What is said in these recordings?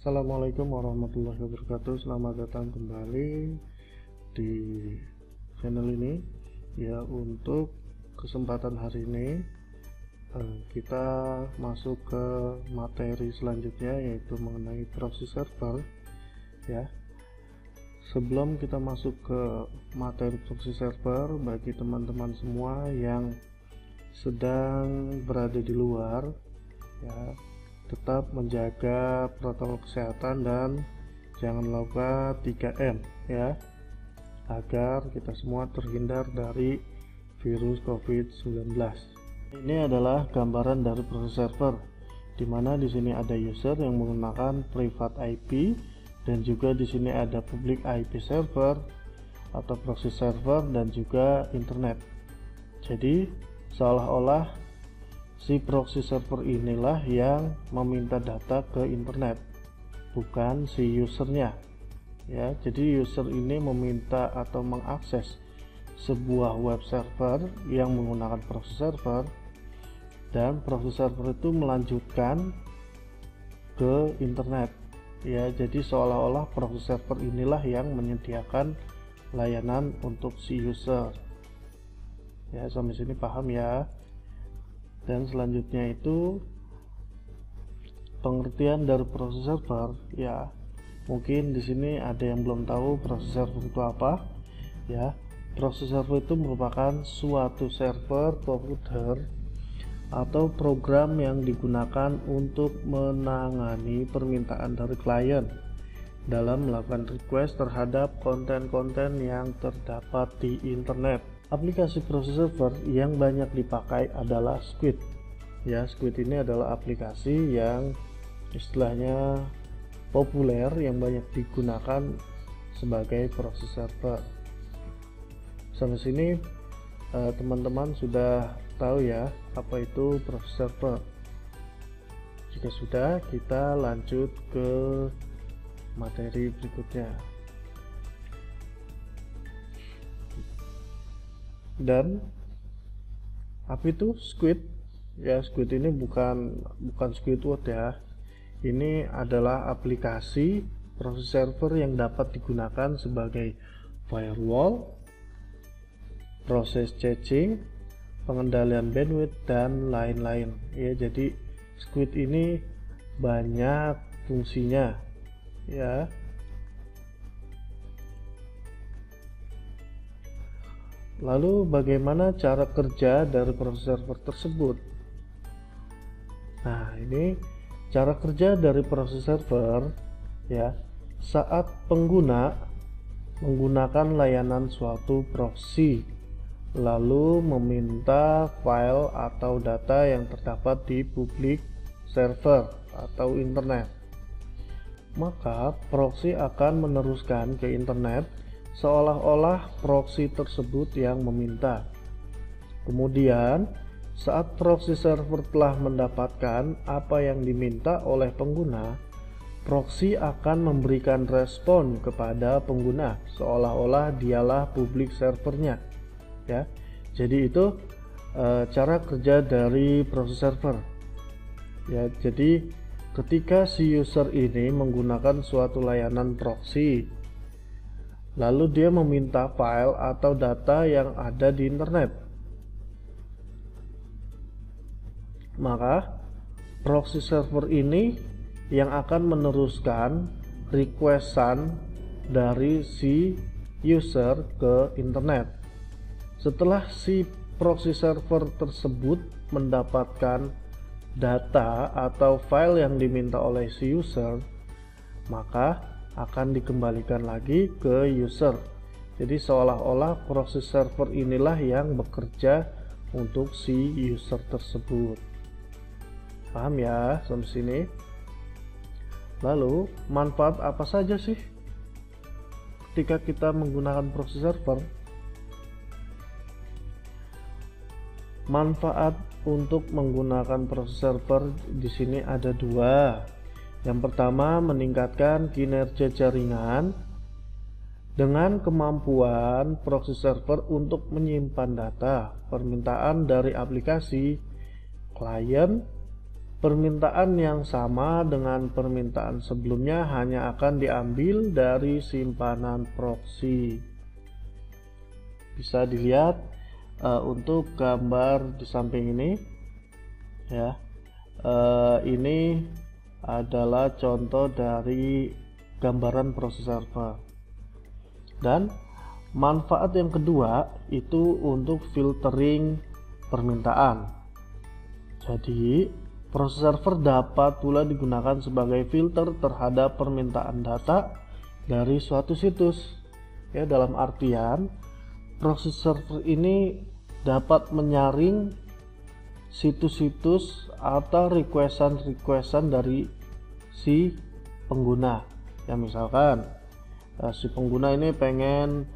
Assalamualaikum warahmatullahi wabarakatuh. Selamat datang kembali di channel ini. Ya, untuk kesempatan hari ini kita masuk ke materi selanjutnya, yaitu mengenai proxy server. Ya, sebelum kita masuk ke materi proxy server, bagi teman-teman semua yang sedang berada di luar, ya, tetap menjaga protokol kesehatan dan jangan lupa 3M ya, agar kita semua terhindar dari virus COVID-19. Ini adalah gambaran dari proxy server, dimana di sini ada user yang menggunakan private IP dan juga di sini ada public IP server atau proxy server dan juga internet. Jadi seolah-olah si proxy server inilah yang meminta data ke internet, bukan si usernya. Ya, jadi user ini meminta atau mengakses sebuah web server yang menggunakan proxy server, dan proxy server itu melanjutkan ke internet. Ya, jadi seolah-olah proxy server inilah yang menyediakan layanan untuk si user. Ya, sampai sini paham ya? Dan selanjutnya itu pengertian dari proxy server. Ya, mungkin di sini ada yang belum tahu proxy server itu apa. Ya, proxy server itu merupakan suatu server komputer atau program yang digunakan untuk menangani permintaan dari klien dalam melakukan request terhadap konten-konten yang terdapat di internet. Aplikasi proxy server yang banyak dipakai adalah Squid. Ya, Squid ini adalah aplikasi yang istilahnya populer yang banyak digunakan sebagai proxy server. Sampai sini teman-teman sudah tahu ya apa itu proxy server. Jika sudah, kita lanjut ke materi berikutnya. Dan apa itu Squid? Ya, Squid ini bukan Squidward ya. Ini adalah aplikasi proxy server yang dapat digunakan sebagai firewall, proses caching, pengendalian bandwidth dan lain-lain. Ya, jadi Squid ini banyak fungsinya ya. Lalu bagaimana cara kerja dari proxy server tersebut? Nah, ini cara kerja dari proxy server ya. Saat pengguna menggunakan layanan suatu proxy lalu meminta file atau data yang terdapat di public server atau internet, maka proxy akan meneruskan ke internet seolah-olah proxy tersebut yang meminta. Kemudian, saat proxy server telah mendapatkan apa yang diminta oleh pengguna, proxy akan memberikan respon kepada pengguna seolah-olah dialah public servernya. Ya, jadi itu cara kerja dari proxy server. Ya, jadi ketika si user ini menggunakan suatu layanan proxy, lalu dia meminta file atau data yang ada di internet, maka proxy server ini yang akan meneruskan requestan dari si user ke internet. Setelah si proxy server tersebut mendapatkan data atau file yang diminta oleh si user, maka akan dikembalikan lagi ke user. Jadi seolah-olah proxy server inilah yang bekerja untuk si user tersebut. Paham ya sampai sini? Lalu manfaat apa saja sih ketika kita menggunakan proxy server? Manfaat untuk menggunakan proxy server di sini ada dua. Yang pertama, meningkatkan kinerja jaringan dengan kemampuan proxy server untuk menyimpan data permintaan dari aplikasi, klien, permintaan yang sama dengan permintaan sebelumnya hanya akan diambil dari simpanan proxy. Bisa dilihat untuk gambar di samping ini ya. Ini adalah contoh dari gambaran proxy server. Dan manfaat yang kedua itu untuk filtering permintaan. Jadi proxy server dapat pula digunakan sebagai filter terhadap permintaan data dari suatu situs. Ya, dalam artian proxy server ini dapat menyaring situs-situs atau requestan dari si pengguna. Ya, misalkan si pengguna ini pengen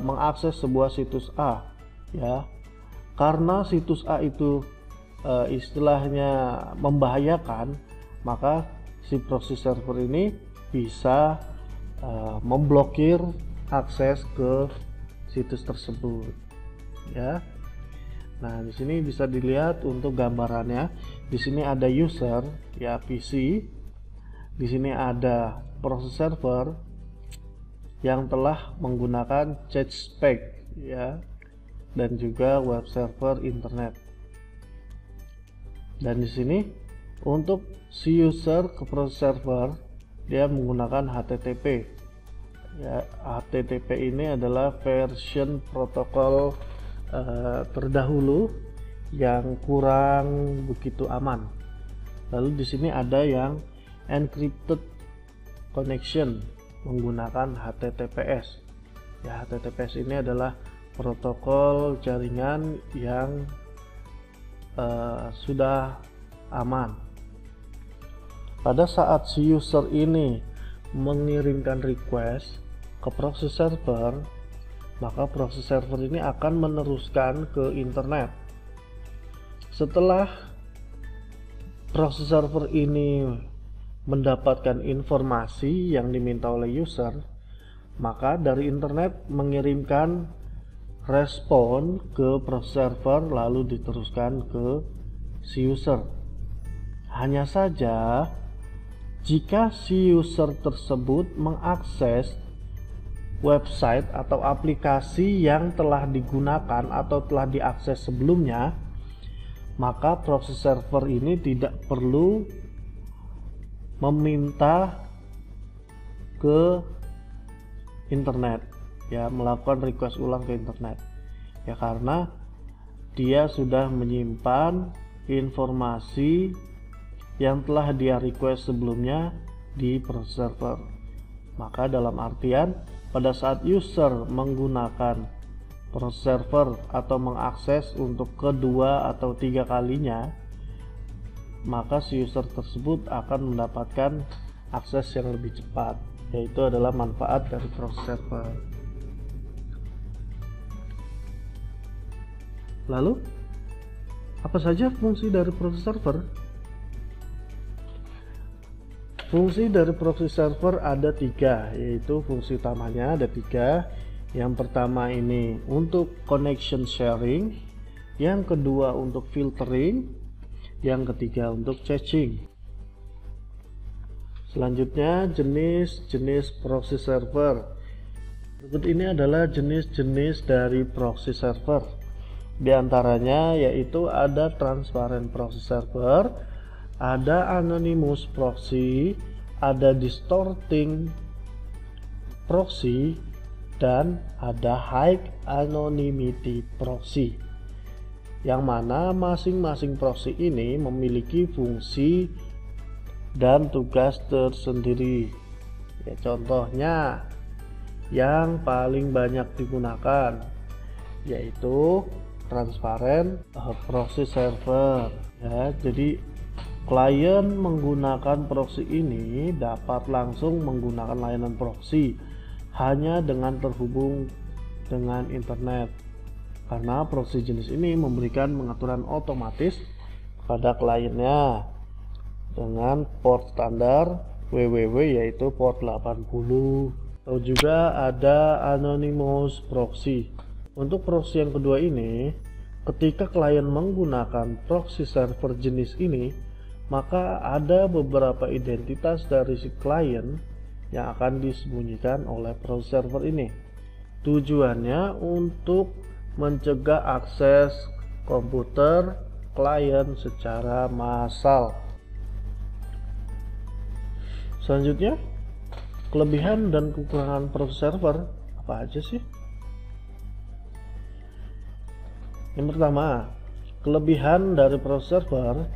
mengakses sebuah situs A, ya, karena situs A itu istilahnya membahayakan, maka si proxy server ini bisa memblokir akses ke situs tersebut, ya. Nah, di sini bisa dilihat untuk gambarannya. Di sini ada user, ya, PC. Di sini ada proxy server yang telah menggunakan cache spec, ya, dan juga web server internet. Dan di sini untuk si user ke proxy server dia menggunakan HTTP. Ya, HTTP ini adalah version protokol terdahulu yang kurang begitu aman. Lalu di sini ada yang encrypted connection menggunakan HTTPS. Ya, HTTPS ini adalah protokol jaringan yang sudah aman. Pada saat si user ini mengirimkan request ke proxy server, maka proxy server ini akan meneruskan ke internet. Setelah proxy server ini mendapatkan informasi yang diminta oleh user, maka dari internet mengirimkan respon ke proxy server lalu diteruskan ke si user. Hanya saja jika si user tersebut mengakses website atau aplikasi yang telah digunakan atau telah diakses sebelumnya, maka proxy server ini tidak perlu meminta ke internet, ya, melakukan request ulang ke internet, ya, karena dia sudah menyimpan informasi yang telah dia request sebelumnya di proxy server. Maka dalam artian pada saat user menggunakan proxy server atau mengakses untuk kedua atau tiga kalinya, maka si user tersebut akan mendapatkan akses yang lebih cepat, yaitu adalah manfaat dari proxy server. Lalu apa saja fungsi dari proxy server? Fungsi dari proxy server ada tiga, yaitu fungsi utamanya ada tiga. Yang pertama ini untuk connection sharing, yang kedua untuk filtering, yang ketiga untuk caching. Selanjutnya jenis-jenis proxy server. Berikut ini adalah jenis-jenis dari proxy server. Di antaranya yaitu ada transparent proxy server, ada anonymous proxy, ada distorting proxy, dan ada high anonymity proxy, yang mana masing-masing proxy ini memiliki fungsi dan tugas tersendiri. Ya, contohnya yang paling banyak digunakan yaitu transparent proxy server, ya. Jadi klien menggunakan proxy ini dapat langsung menggunakan layanan proxy hanya dengan terhubung dengan internet, karena proxy jenis ini memberikan pengaturan otomatis pada kliennya dengan port standar www, yaitu port 80. Atau juga ada anonymous proxy. Untuk proxy yang kedua ini, ketika klien menggunakan proxy server jenis ini, maka ada beberapa identitas dari si klien yang akan disembunyikan oleh proses server ini. Tujuannya untuk mencegah akses komputer klien secara massal. Selanjutnya, kelebihan dan kekurangan proses server apa aja sih? Yang pertama, kelebihan dari proses server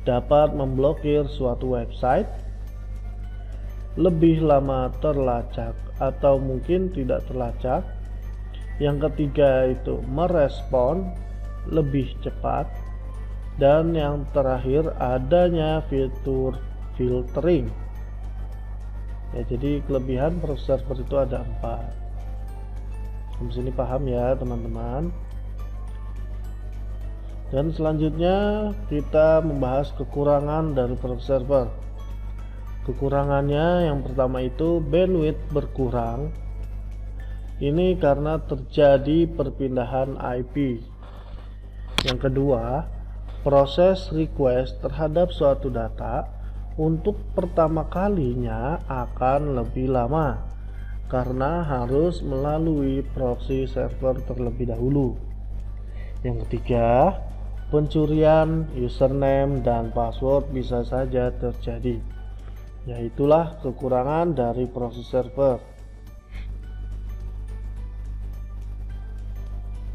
dapat memblokir suatu website, lebih lama terlacak atau mungkin tidak terlacak. Yang ketiga itu merespon lebih cepat. Dan yang terakhir adanya fitur filtering. Ya, jadi kelebihan proses server itu ada 4. Di sini paham ya teman-teman. Dan selanjutnya kita membahas kekurangan dari proses server. Kekurangannya yang pertama itu bandwidth berkurang. Ini karena terjadi perpindahan IP. Yang kedua, proses request terhadap suatu data untuk pertama kalinya akan lebih lama karena harus melalui proxy server terlebih dahulu. Yang ketiga, pencurian username dan password bisa saja terjadi. Ya, itulah kekurangan dari proses server.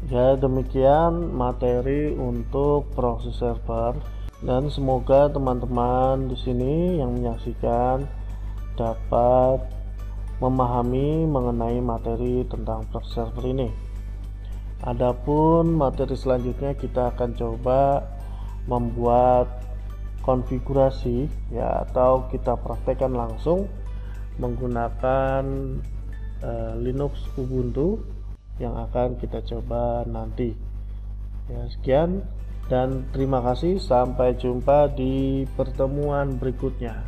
Ya, demikian materi untuk proses server. Dan semoga teman-teman di sini yang menyaksikan dapat memahami mengenai materi tentang proses server ini. Adapun materi selanjutnya kita akan coba membuat konfigurasi ya, atau kita praktekkan langsung menggunakan Linux Ubuntu yang akan kita coba nanti. Ya, sekian dan terima kasih, sampai jumpa di pertemuan berikutnya.